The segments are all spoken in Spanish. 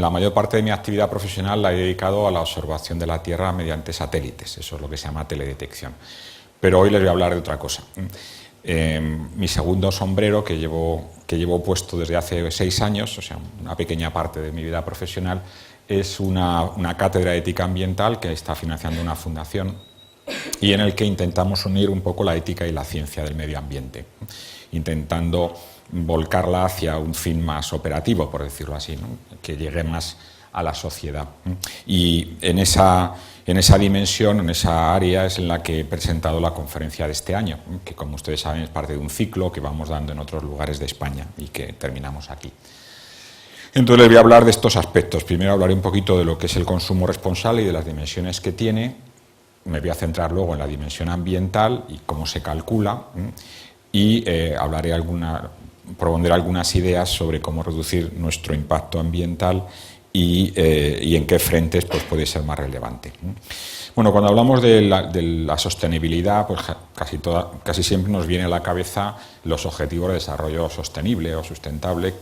la mayor parte de mi actividad profesional la he dedicado a la observación de la Tierra mediante satélites, eso es lo que se llama teledetección. Pero hoy les voy a hablar de otra cosa. Mi segundo sombrero, que llevo puesto desde hace 6 años, o sea, una pequeña parte de mi vida profesional, es una cátedra de ética ambiental que está financiando una fundación y en el que intentamos unir un poco la ética y la ciencia del medio ambiente, intentando volcarla hacia un fin más operativo, por decirlo así, ¿no? Que llegue más a la sociedad. Y en esa dimensión, en esa área, es en la que he presentado la conferencia de este año, que como ustedes saben es parte de un ciclo que vamos dando en otros lugares de España y que terminamos aquí. Entonces les voy a hablar de estos aspectos. Primero hablaré un poquito de lo que es el consumo responsable y de las dimensiones que tiene. Me voy a centrar luego en la dimensión ambiental y cómo se calcula, y propondré algunas ideas sobre cómo reducir nuestro impacto ambiental y en qué frentes pues, puede ser más relevante. Bueno, cuando hablamos de la sostenibilidad, pues casi siempre nos viene a la cabeza los objetivos de desarrollo sostenible o sustentable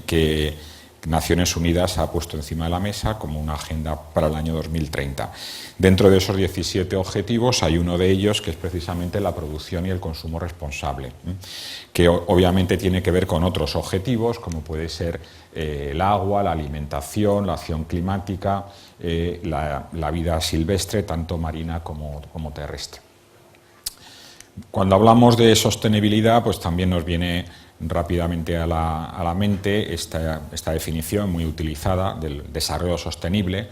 que Naciones Unidas ha puesto encima de la mesa como una agenda para el año 2030. Dentro de esos 17 objetivos hay uno de ellos que es precisamente la producción y el consumo responsable, que obviamente tiene que ver con otros objetivos como puede ser el agua, la alimentación, la acción climática, la vida silvestre, tanto marina como terrestre. Cuando hablamos de sostenibilidad, pues también nos viene rápidamente a la mente esta definición muy utilizada del desarrollo sostenible,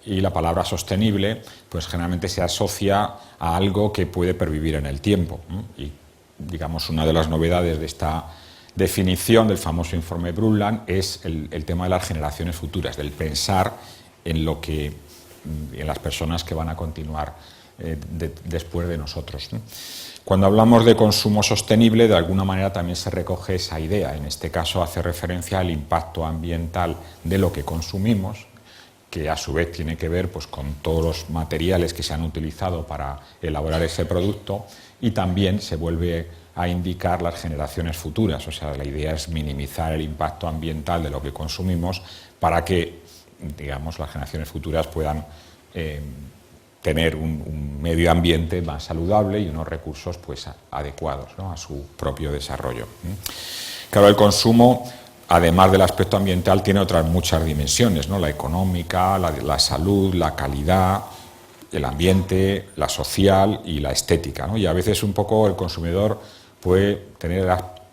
y la palabra sostenible pues generalmente se asocia a algo que puede pervivir en el tiempo, y digamos una de las novedades de esta definición del famoso informe Brundtland es el tema de las generaciones futuras, del pensar en las personas que van a continuar después de nosotros, ¿no? Cuando hablamos de consumo sostenible, de alguna manera también se recoge esa idea. En este caso hace referencia al impacto ambiental de lo que consumimos, que a su vez tiene que ver pues, con todos los materiales que se han utilizado para elaborar ese producto, y también se vuelve a indicar las generaciones futuras. O sea, la idea es minimizar el impacto ambiental de lo que consumimos para que, digamos, las generaciones futuras puedan tener un medio ambiente más saludable y unos recursos pues, adecuados, ¿no?, a su propio desarrollo. Claro, el consumo, además del aspecto ambiental, tiene otras muchas dimensiones, ¿no?, la económica, la salud, la calidad, el ambiente, la social y la estética, ¿no? Y a veces un poco el consumidor puede tener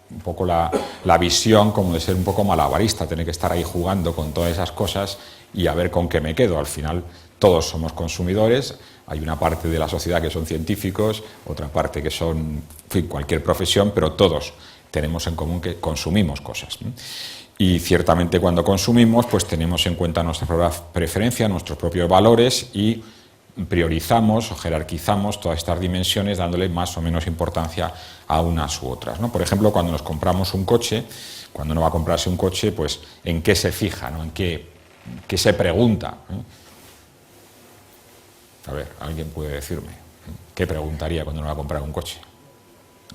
un poco la visión como de ser un poco malabarista, tener que estar ahí jugando con todas esas cosas y a ver con qué me quedo. Al final todos somos consumidores, hay una parte de la sociedad que son científicos, otra parte que son, en fin, cualquier profesión, pero todos tenemos en común que consumimos cosas, ¿no? Y ciertamente cuando consumimos pues tenemos en cuenta nuestras propias preferencias, nuestros propios valores, y priorizamos o jerarquizamos todas estas dimensiones dándole más o menos importancia a unas u otras, ¿no? Por ejemplo, cuando nos compramos un coche, cuando uno va a comprarse un coche, pues en qué se fija, ¿no?, en qué se pregunta, ¿no? A ver, ¿alguien puede decirme qué preguntaría cuando uno va a comprar un coche?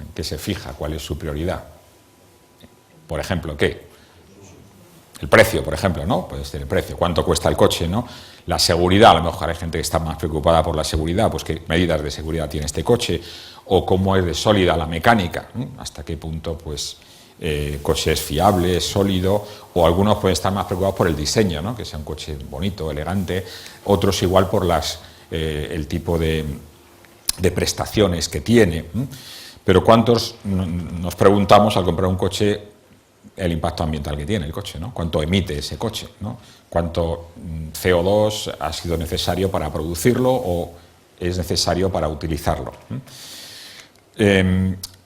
¿En qué se fija? ¿Cuál es su prioridad? Por ejemplo, ¿qué? El precio, por ejemplo, ¿no? Puede ser el precio, cuánto cuesta el coche, ¿no? La seguridad, a lo mejor hay gente que está más preocupada por la seguridad, pues qué medidas de seguridad tiene este coche, o cómo es de sólida la mecánica, ¿no? Hasta qué punto, pues, el coche es fiable, es sólido, o algunos pueden estar más preocupados por el diseño, ¿no?, que sea un coche bonito, elegante, otros igual por el tipo de prestaciones que tiene. Pero ¿cuántos nos preguntamos al comprar un coche el impacto ambiental que tiene el coche, ¿no? ¿Cuánto emite ese coche, ¿no? ¿Cuánto CO2 ha sido necesario para producirlo o es necesario para utilizarlo?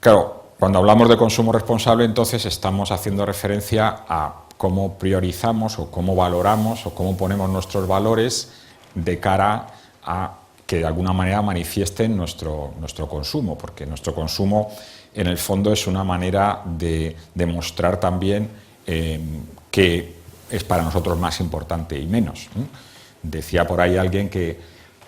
Claro, cuando hablamos de consumo responsable, entonces estamos haciendo referencia a cómo priorizamos o cómo valoramos o cómo ponemos nuestros valores de cara a que de alguna manera manifiesten nuestro consumo, porque nuestro consumo en el fondo es una manera de demostrar también qué es para nosotros más importante y menos. Decía por ahí alguien que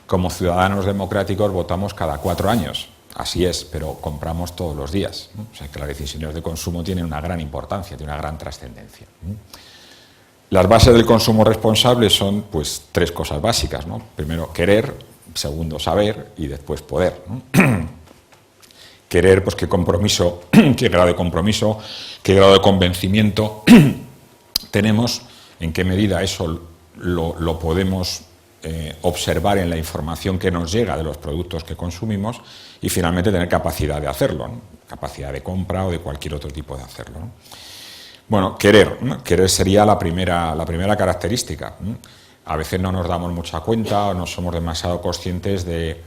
como ciudadanos democráticos votamos cada 4 años. Así es, pero compramos todos los días. O sea que las decisiones de consumo tienen una gran importancia, tienen una gran trascendencia. Las bases del consumo responsable son pues 3 cosas básicas, ¿no? Primero, querer, segundo, saber y después poder, ¿no? Querer, pues qué compromiso, qué grado de compromiso, qué grado de convencimiento tenemos, en qué medida eso lo podemos observar en la información que nos llega de los productos que consumimos y finalmente tener capacidad de hacerlo, ¿no? Capacidad de compra o de cualquier otro tipo de hacerlo, ¿no? Bueno, querer, ¿no? Querer sería la primera característica, ¿no? A veces no nos damos mucha cuenta o no somos demasiado conscientes de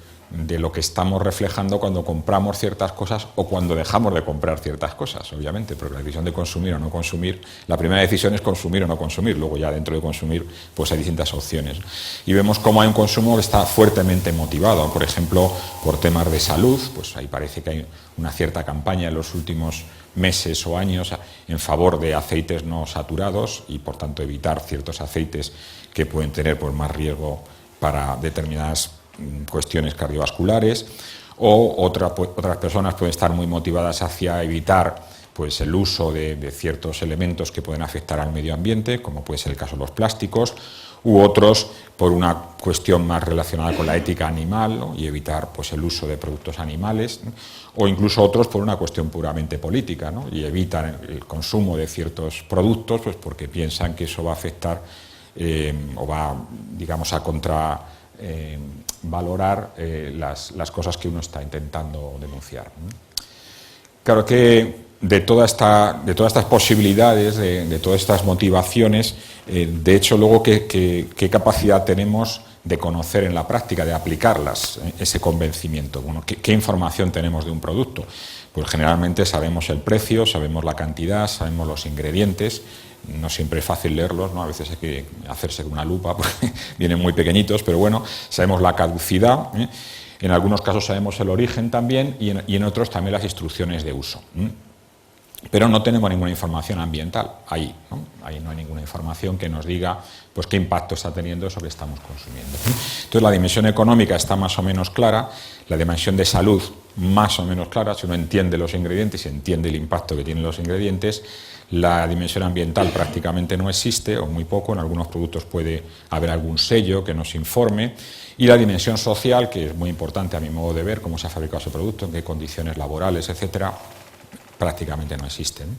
lo que estamos reflejando cuando compramos ciertas cosas o cuando dejamos de comprar ciertas cosas, obviamente, porque la decisión de consumir o no consumir, la primera decisión es consumir o no consumir, luego ya dentro de consumir pues hay distintas opciones. Y vemos cómo hay un consumo que está fuertemente motivado, por ejemplo, por temas de salud, pues ahí parece que hay una cierta campaña en los últimos meses o años en favor de aceites no saturados y por tanto evitar ciertos aceites que pueden tener pues, más riesgo para determinadas cuestiones cardiovasculares, o otras personas pueden estar muy motivadas hacia evitar pues, el uso de ciertos elementos que pueden afectar al medio ambiente, como puede ser el caso de los plásticos, u otros por una cuestión más relacionada con la ética animal, ¿no? Y evitar pues, el uso de productos animales, ¿no? O incluso otros por una cuestión puramente política, ¿no? Y evitan el consumo de ciertos productos pues, porque piensan que eso va a afectar o va, digamos, a valorar las cosas que uno está intentando denunciar. Claro que de todas estas posibilidades, de todas estas motivaciones, de hecho luego qué capacidad tenemos de conocer en la práctica, de aplicarlas, ese convencimiento. Bueno, ¿qué información tenemos de un producto? Pues generalmente sabemos el precio, sabemos la cantidad, sabemos los ingredientes. No siempre es fácil leerlos, ¿no? A veces hay que hacerse con una lupa porque vienen muy pequeñitos, pero bueno, sabemos la caducidad, ¿eh? En algunos casos sabemos el origen también y en otros también las instrucciones de uso. Pero no tenemos ninguna información ambiental ahí, ¿no? Ahí no hay ninguna información que nos diga pues, qué impacto está teniendo eso que estamos consumiendo. Entonces la dimensión económica está más o menos clara, la dimensión de salud más o menos clara, si uno entiende los ingredientes y entiende el impacto que tienen los ingredientes. La dimensión ambiental prácticamente no existe, o muy poco, en algunos productos puede haber algún sello que nos informe, y la dimensión social, que es muy importante a mi modo de ver, cómo se ha fabricado ese producto, en qué condiciones laborales, etcétera, prácticamente no existen.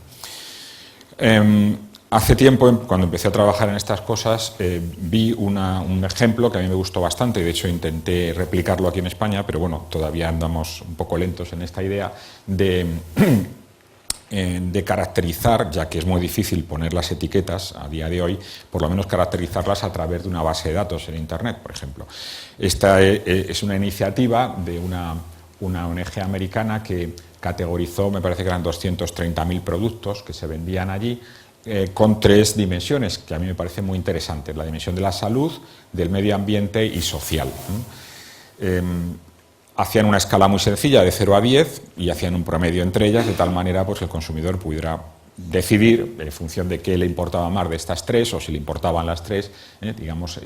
Hace tiempo, cuando empecé a trabajar en estas cosas, vi un ejemplo que a mí me gustó bastante, y de hecho intenté replicarlo aquí en España, pero bueno, todavía andamos un poco lentos en esta idea de caracterizar, ya que es muy difícil poner las etiquetas a día de hoy, por lo menos caracterizarlas a través de una base de datos en Internet, por ejemplo. Esta es una iniciativa de una ONG americana que categorizó, me parece que eran 230.000 productos que se vendían allí, con 3 dimensiones, que a mí me parecen muy interesantes: la dimensión de la salud, del medio ambiente y social. Hacían una escala muy sencilla de 0 a 10 y hacían un promedio entre ellas, de tal manera pues, que el consumidor pudiera decidir en función de qué le importaba más de estas 3 o si le importaban las 3, digamos,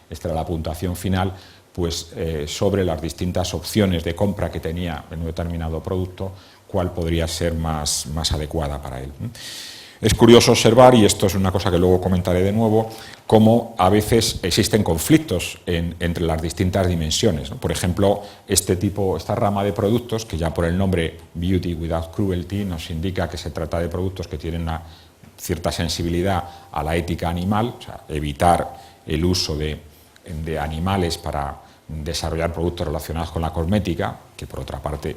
esta era la puntuación final, pues sobre las distintas opciones de compra que tenía en un determinado producto, cuál podría ser más adecuada para él. Es curioso observar, y esto es una cosa que luego comentaré de nuevo, cómo a veces existen conflictos entre las distintas dimensiones, ¿no? Por ejemplo, esta rama de productos, que ya por el nombre Beauty Without Cruelty nos indica que se trata de productos que tienen una cierta sensibilidad a la ética animal, o sea, evitar el uso de animales para desarrollar productos relacionados con la cosmética, que por otra parte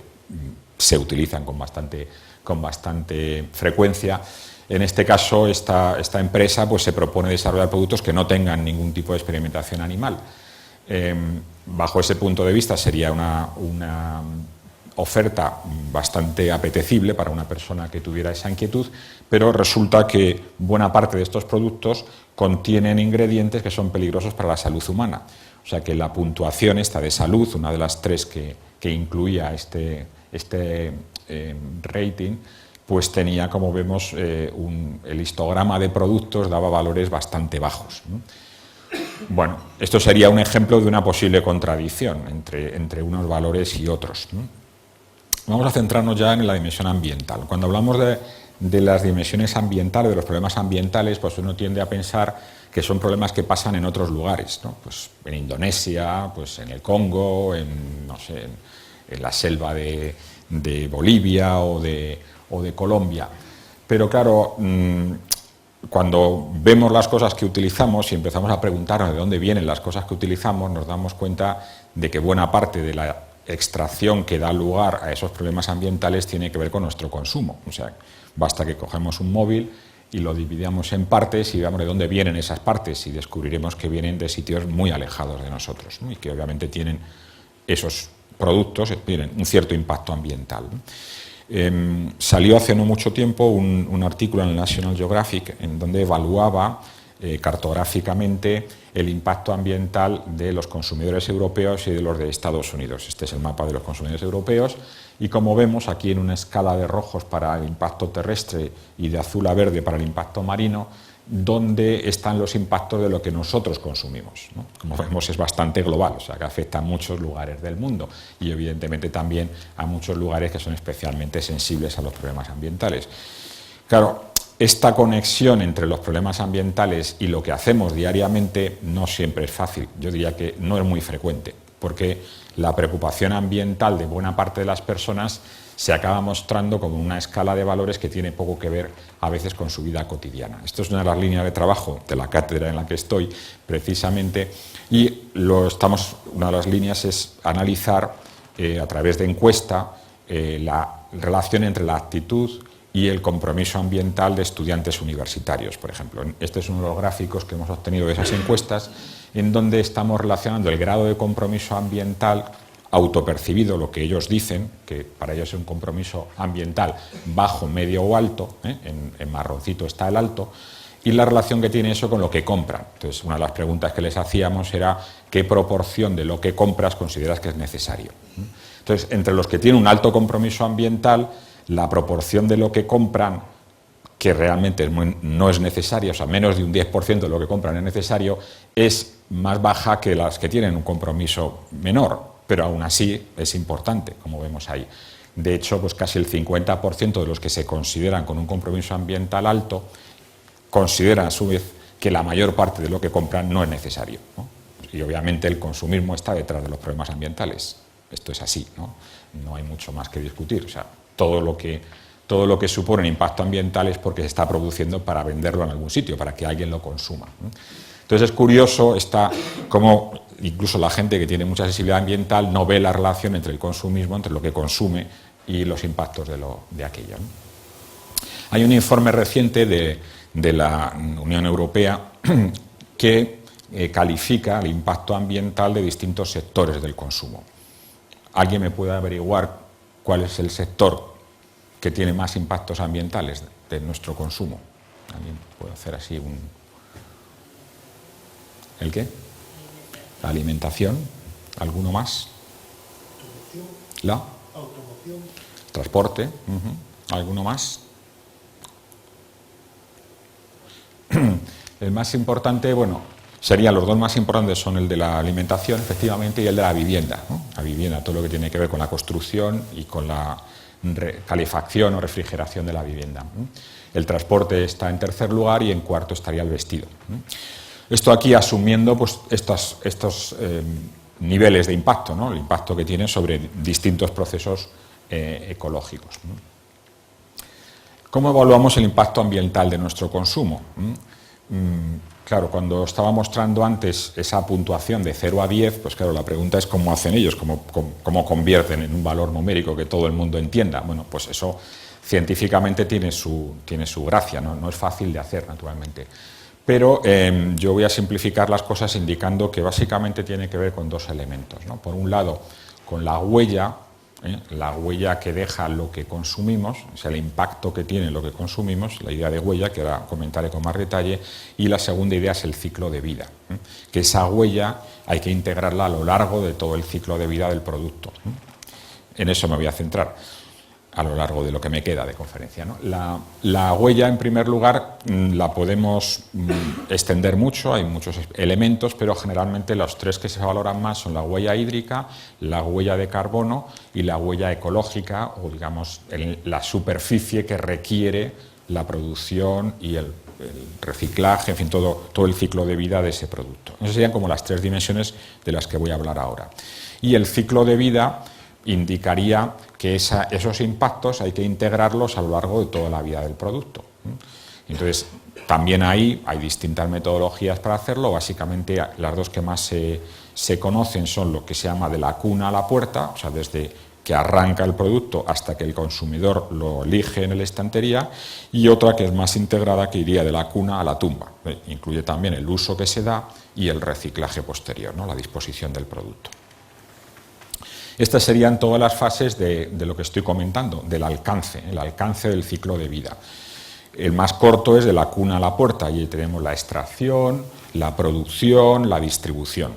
se utilizan con bastante frecuencia. En este caso, esta empresa pues, se propone desarrollar productos que no tengan ningún tipo de experimentación animal. Bajo ese punto de vista sería una oferta bastante apetecible para una persona que tuviera esa inquietud, pero resulta que buena parte de estos productos contienen ingredientes que son peligrosos para la salud humana. O sea que la puntuación esta de salud, una de las 3 que incluía este rating, pues tenía, como vemos, el histograma de productos daba valores bastante bajos, ¿no? Bueno, esto sería un ejemplo de una posible contradicción entre unos valores y otros, ¿no? Vamos a centrarnos ya en la dimensión ambiental. Cuando hablamos de las dimensiones ambientales, de los problemas ambientales, pues uno tiende a pensar que son problemas que pasan en otros lugares, ¿no? Pues en Indonesia, pues en el Congo, no sé, en la selva de Bolivia o de Colombia. Pero claro, cuando vemos las cosas que utilizamos y empezamos a preguntarnos de dónde vienen las cosas que utilizamos, nos damos cuenta de que buena parte de la extracción que da lugar a esos problemas ambientales tiene que ver con nuestro consumo. O sea, basta que cogemos un móvil y lo dividamos en partes y veamos de dónde vienen esas partes y descubriremos que vienen de sitios muy alejados de nosotros, ¿no? Y que obviamente tienen esos productos, tienen un cierto impacto ambiental, ¿no? Salió hace no mucho tiempo un artículo en el National Geographic en donde evaluaba cartográficamente el impacto ambiental de los consumidores europeos y de los de Estados Unidos. Este es el mapa de los consumidores europeos y como vemos aquí en una escala de rojos para el impacto terrestre y de azul a verde para el impacto marino, donde están los impactos de lo que nosotros consumimos, ¿no? Como vemos es bastante global, o sea que afecta a muchos lugares del mundo y evidentemente también a muchos lugares que son especialmente sensibles a los problemas ambientales. Claro, esta conexión entre los problemas ambientales y lo que hacemos diariamente no siempre es fácil, yo diría que no es muy frecuente, porque la preocupación ambiental de buena parte de las personas se acaba mostrando como una escala de valores que tiene poco que ver a veces con su vida cotidiana. Esto es una de las líneas de trabajo de la cátedra en la que estoy, precisamente, y una de las líneas es analizar a través de encuesta la relación entre la actitud y el compromiso ambiental de estudiantes universitarios, por ejemplo. Este es uno de los gráficos que hemos obtenido de esas encuestas, en donde estamos relacionando el grado de compromiso ambiental autopercibido, lo que ellos dicen, que para ellos es un compromiso ambiental bajo, medio o alto, en marroncito está el alto, y la relación que tiene eso con lo que compran. Entonces, una de las preguntas que les hacíamos era ¿qué proporción de lo que compras consideras que es necesario? Entonces, entre los que tienen un alto compromiso ambiental, la proporción de lo que compran, que realmente no es necesaria, o sea, menos de un 10% de lo que compran es necesario, es más baja que las que tienen un compromiso menor, pero aún así es importante, como vemos ahí. De hecho, pues casi el 50% de los que se consideran con un compromiso ambiental alto consideran a su vez que la mayor parte de lo que compran no es necesario, ¿no? Y obviamente el consumismo está detrás de los problemas ambientales. Esto es así, ¿no? No hay mucho más que discutir. O sea, todo lo que supone un impacto ambiental es porque se está produciendo para venderlo en algún sitio, para que alguien lo consuma, ¿no? Entonces es curioso cómo incluso la gente que tiene mucha sensibilidad ambiental no ve la relación entre el consumismo, entre lo que consume y los impactos de aquello, ¿no? Hay un informe reciente de la Unión Europea que califica el impacto ambiental de distintos sectores del consumo. ¿Alguien me puede averiguar cuál es el sector que tiene más impactos ambientales de nuestro consumo? ¿Alguien puede hacer así un...? ¿El qué? La alimentación. ¿Alguno más? La automoción. Transporte. ¿Alguno más? El más importante, bueno, serían los dos más importantes, son el de la alimentación, efectivamente, y el de la vivienda, ¿no? La vivienda, todo lo que tiene que ver con la construcción y con la calefacción o refrigeración de la vivienda. El transporte está en tercer lugar y en cuarto estaría el vestido. Esto aquí asumiendo pues, estos niveles de impacto, ¿no? El impacto que tienen sobre distintos procesos ecológicos, ¿no? ¿Cómo evaluamos el impacto ambiental de nuestro consumo? Claro, cuando estaba mostrando antes esa puntuación de 0 a 10, pues claro, la pregunta es cómo hacen ellos, cómo convierten en un valor numérico que todo el mundo entienda. Bueno, pues eso científicamente tiene su gracia, ¿no? No es fácil de hacer, naturalmente. Pero yo voy a simplificar las cosas indicando que básicamente tiene que ver con dos elementos, ¿no? Por un lado, con la huella que deja lo que consumimos, o sea, el impacto que tiene lo que consumimos, la idea de huella, que ahora comentaré con más detalle, y la segunda idea es el ciclo de vida, que esa huella hay que integrarla a lo largo de todo el ciclo de vida del producto. En eso me voy a centrar. a lo largo de lo que me queda de conferencia, ¿no? La huella, en primer lugar, la podemos extender mucho, hay muchos elementos, pero generalmente los tres que se valoran más son la huella hídrica, la huella de carbono y la huella ecológica, o digamos, la superficie que requiere la producción y el reciclaje, en fin, todo el ciclo de vida de ese producto. Esas serían como las tres dimensiones de las que voy a hablar ahora. Y el ciclo de vida indicaría que esos impactos hay que integrarlos a lo largo de toda la vida del producto. Entonces, también ahí hay distintas metodologías para hacerlo. Básicamente, las dos que más se conocen son lo que se llama de la cuna a la puerta, o sea, desde que arranca el producto hasta que el consumidor lo elige en la estantería, y otra que es más integrada, que iría de la cuna a la tumba. Incluye también el uso que se da y el reciclaje posterior, ¿no? La disposición del producto. Estas serían todas las fases de lo que estoy comentando, del alcance, el alcance del ciclo de vida. El más corto es de la cuna a la puerta, y ahí tenemos la extracción, la producción, la distribución.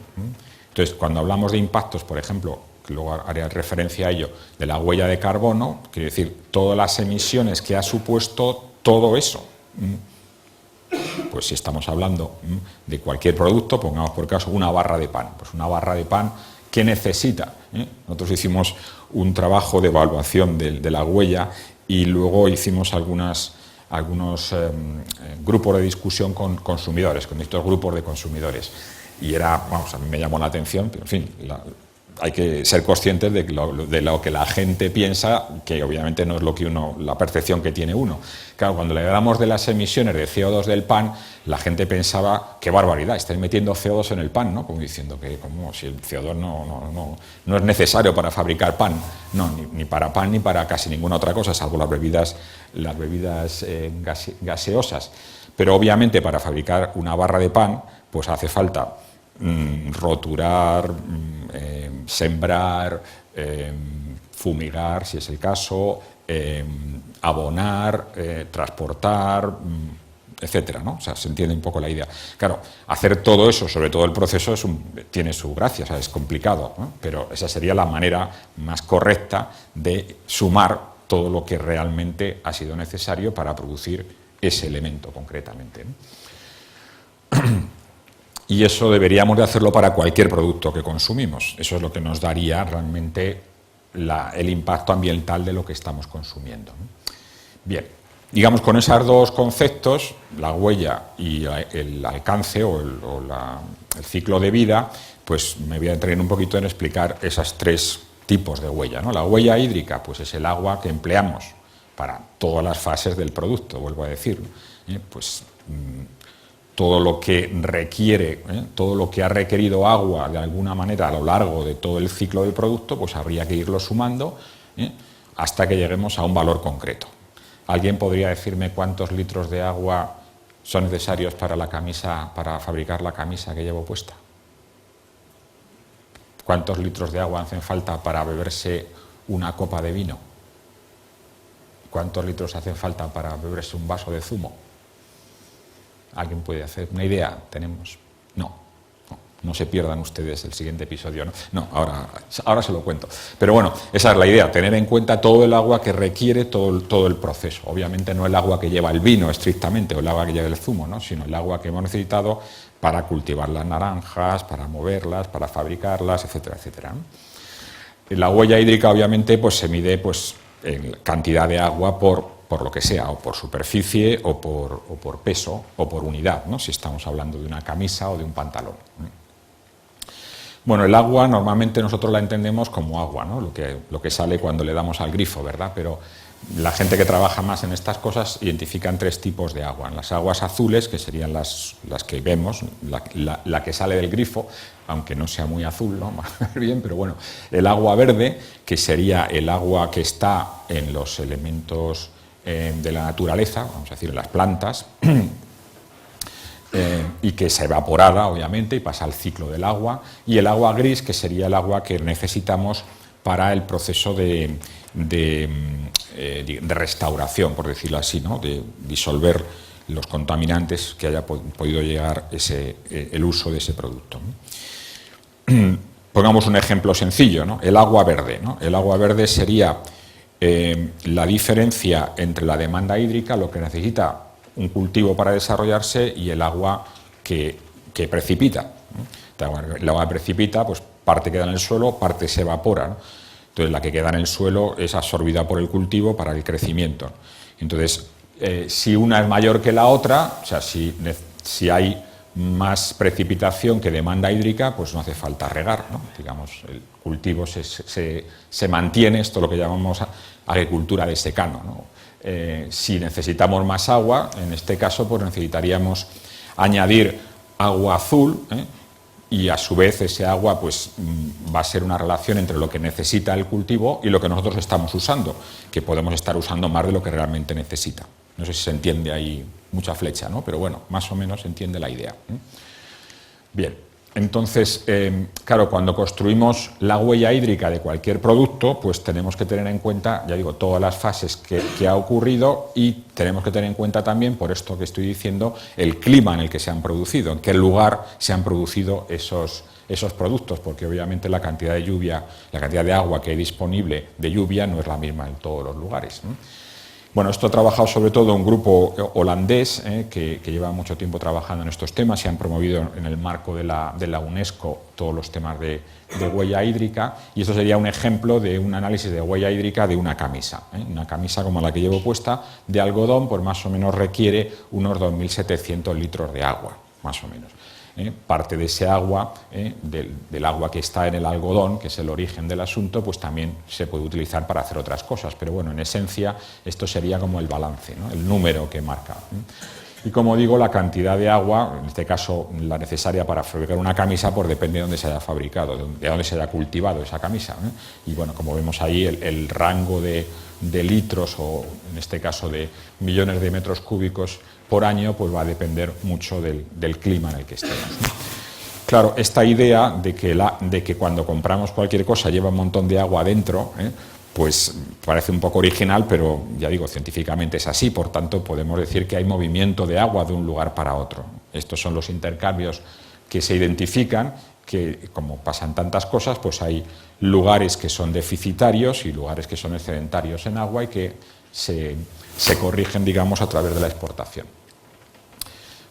Entonces, cuando hablamos de impactos, por ejemplo, que luego haré referencia a ello, de la huella de carbono, quiere decir todas las emisiones que ha supuesto todo eso. Pues si estamos hablando de cualquier producto, pongamos por caso una barra de pan, pues una barra de pan, ¿qué necesita? Nosotros hicimos un trabajo de evaluación de la huella y luego hicimos algunos grupos de discusión con consumidores, con distintos grupos de consumidores. Y a mí me llamó la atención, pero en fin, hay que ser conscientes de lo que la gente piensa, que obviamente no es la percepción que tiene uno. Claro, cuando le hablamos de las emisiones de CO2 del pan, la gente pensaba, qué barbaridad, estáis metiendo CO2 en el pan, ¿no? Como diciendo que como si el CO2 no es necesario para fabricar pan. No, ni para pan ni para casi ninguna otra cosa, salvo las bebidas gaseosas. Pero obviamente para fabricar una barra de pan, pues hace falta roturar, sembrar, fumigar, si es el caso, abonar, transportar, etcétera, ¿no? O sea, se entiende un poco la idea. Claro, hacer todo eso, sobre todo el proceso, tiene su gracia, o sea, es complicado, ¿no? Pero esa sería la manera más correcta de sumar todo lo que realmente ha sido necesario para producir ese elemento concretamente, ¿no? Y eso deberíamos de hacerlo para cualquier producto que consumimos. Eso es lo que nos daría realmente el impacto ambiental de lo que estamos consumiendo. Bien, digamos, con esos dos conceptos, la huella y el alcance o el ciclo de vida, pues me voy a entrenar un poquito en explicar esos tres tipos de huella, ¿no? La huella hídrica, pues es el agua que empleamos para todas las fases del producto, vuelvo a decirlo. Pues todo lo que requiere, todo lo que ha requerido agua de alguna manera a lo largo de todo el ciclo del producto, pues habría que irlo sumando hasta que lleguemos a un valor concreto. ¿Alguien podría decirme cuántos litros de agua son necesarios para fabricar la camisa que llevo puesta? ¿Cuántos litros de agua hacen falta para beberse una copa de vino? ¿Cuántos litros hacen falta para beberse un vaso de zumo? ¿Alguien puede hacer una idea? ¿Tenemos? No se pierdan ustedes el siguiente episodio, ¿no? No, ahora se lo cuento. Pero bueno, esa es la idea, tener en cuenta todo el agua que requiere todo el proceso. Obviamente no el agua que lleva el vino estrictamente o el agua que lleva el zumo, ¿no? Sino el agua que hemos necesitado para cultivar las naranjas, para moverlas, para fabricarlas, etcétera, etcétera, ¿no? La huella hídrica obviamente pues se mide pues en cantidad de agua por lo que sea, o por superficie, o por peso, o por unidad, ¿no? Si estamos hablando de una camisa o de un pantalón. Bueno, el agua normalmente nosotros la entendemos como agua, ¿no? Lo que sale cuando le damos al grifo, ¿verdad? Pero la gente que trabaja más en estas cosas identifican tres tipos de agua. Las aguas azules, que serían las que vemos, la que sale del grifo, aunque no sea muy azul, ¿no? Bien, pero bueno, el agua verde, que sería el agua que está en los elementos de la naturaleza, vamos a decir, en las plantas, y que es evaporada, obviamente, y pasa al ciclo del agua, y el agua gris, que sería el agua que necesitamos para el proceso de restauración, por decirlo así, ¿no? De disolver los contaminantes que haya podido llegar el uso de ese producto, ¿no? Pongamos un ejemplo sencillo, ¿no? El agua verde, ¿no? El agua verde sería la diferencia entre la demanda hídrica, lo que necesita un cultivo para desarrollarse, y el agua que precipita. El agua que precipita, pues parte queda en el suelo, parte se evapora, ¿no? Entonces la que queda en el suelo es absorbida por el cultivo para el crecimiento. Entonces, si una es mayor que la otra, o sea, si hay más precipitación que demanda hídrica, pues no hace falta regar, ¿no? Digamos, el cultivo se mantiene, esto es lo que llamamos agricultura de secano, ¿no? Si necesitamos más agua, en este caso, pues necesitaríamos añadir agua azul, y a su vez ese agua pues va a ser una relación entre lo que necesita el cultivo y lo que nosotros estamos usando, que podemos estar usando más de lo que realmente necesita. No sé si se entiende ahí mucha flecha, ¿no? Pero bueno, más o menos se entiende la idea. Bien, entonces, claro, cuando construimos la huella hídrica de cualquier producto, pues tenemos que tener en cuenta, ya digo, todas las fases que ha ocurrido, y tenemos que tener en cuenta también, por esto que estoy diciendo, el clima en el que se han producido, en qué lugar se han producido esos productos, porque obviamente la cantidad de lluvia, la cantidad de agua que hay disponible de lluvia no es la misma en todos los lugares. Bueno, esto ha trabajado sobre todo un grupo holandés que lleva mucho tiempo trabajando en estos temas, y han promovido en el marco de la UNESCO todos los temas de huella hídrica, y esto sería un ejemplo de un análisis de huella hídrica de una camisa. Una camisa como la que llevo puesta, de algodón, pues más o menos requiere unos 2.700 litros de agua, más o menos. Parte de ese agua, del agua que está en el algodón, que es el origen del asunto, pues también se puede utilizar para hacer otras cosas, pero bueno, en esencia esto sería como el balance, ¿no? El número que marca. Y como digo, la cantidad de agua, en este caso la necesaria para fabricar una camisa, pues depende de dónde se haya fabricado, de dónde se haya cultivado esa camisa, ¿no? Y bueno, como vemos ahí, el rango de litros, o en este caso de millones de metros cúbicos por año, pues va a depender mucho del clima en el que estemos, ¿no? Claro, esta idea de que cuando compramos cualquier cosa lleva un montón de agua dentro, pues parece un poco original, pero ya digo, científicamente es así. Por tanto, podemos decir que hay movimiento de agua de un lugar para otro. Estos son los intercambios que se identifican, que como pasan tantas cosas, pues hay lugares que son deficitarios y lugares que son excedentarios en agua, y que se corrigen, digamos, a través de la exportación.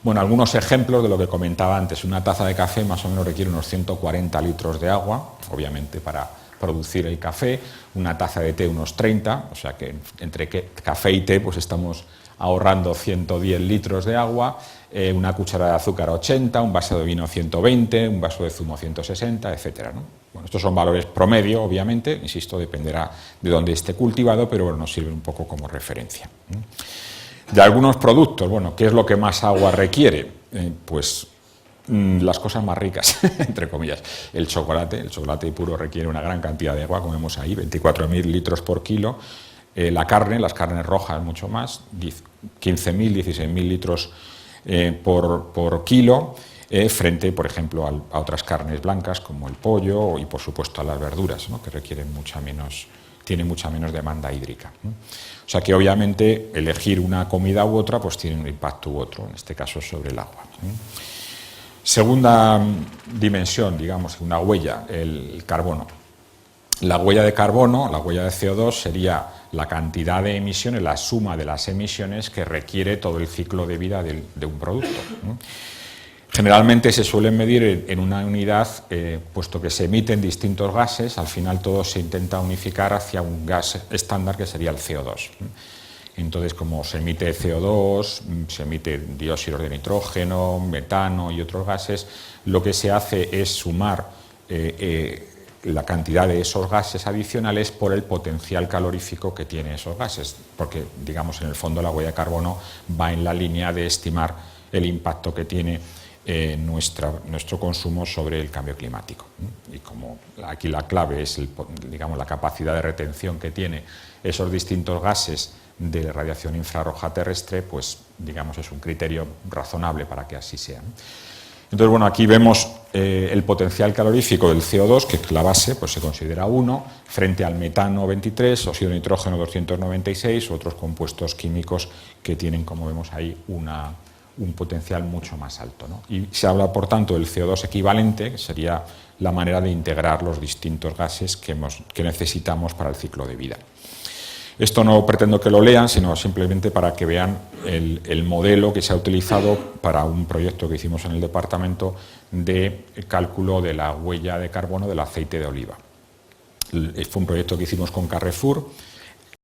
Bueno, algunos ejemplos de lo que comentaba antes. Una taza de café más o menos requiere unos 140 litros de agua, obviamente para producir el café. Una taza de té unos 30, o sea que entre café y té pues estamos ahorrando 110 litros de agua. Una cucharada de azúcar 80, un vaso de vino 120, un vaso de zumo 160, etcétera, ¿no? Bueno, estos son valores promedio, obviamente, insisto, dependerá de dónde esté cultivado, pero bueno, nos sirven un poco como referencia. De algunos productos, bueno, ¿qué es lo que más agua requiere? Pues las cosas más ricas, entre comillas. El chocolate puro requiere una gran cantidad de agua, como vemos ahí, 24.000 litros por kilo. Las carnes rojas mucho más, 15.000, 16.000 litros por kilo, frente, por ejemplo, a otras carnes blancas como el pollo y, por supuesto, a las verduras, ¿no? Que requieren tienen mucha menos demanda hídrica. O sea que, obviamente, elegir una comida u otra pues tiene un impacto u otro, en este caso sobre el agua. Segunda dimensión, digamos, una huella, el carbono. La huella de carbono, la huella de CO2, sería la cantidad de emisiones, la suma de las emisiones que requiere todo el ciclo de vida de un producto. Generalmente se suelen medir en una unidad, puesto que se emiten distintos gases, al final todo se intenta unificar hacia un gas estándar que sería el CO2. Entonces, como se emite CO2, se emite dióxido de nitrógeno, metano y otros gases, lo que se hace es sumar la cantidad de esos gases adicionales por el potencial calorífico que tienen esos gases, porque, digamos, en el fondo la huella de carbono va en la línea de estimar el impacto que tiene nuestro consumo sobre el cambio climático. Y como aquí la clave es digamos, la capacidad de retención que tiene esos distintos gases de radiación infrarroja terrestre, pues digamos es un criterio razonable para que así sea. Entonces, bueno, aquí vemos el potencial calorífico del CO2, que es la base, pues se considera 1, frente al metano 23, óxido de nitrógeno 296, otros compuestos químicos que tienen, como vemos ahí, un potencial mucho más alto, ¿no? Y se habla, por tanto, del CO2 equivalente, que sería la manera de integrar los distintos gases que necesitamos para el ciclo de vida. Esto no pretendo que lo lean, sino simplemente para que vean el modelo que se ha utilizado para un proyecto que hicimos en el departamento de cálculo de la huella de carbono del aceite de oliva. Fue un proyecto que hicimos con Carrefour,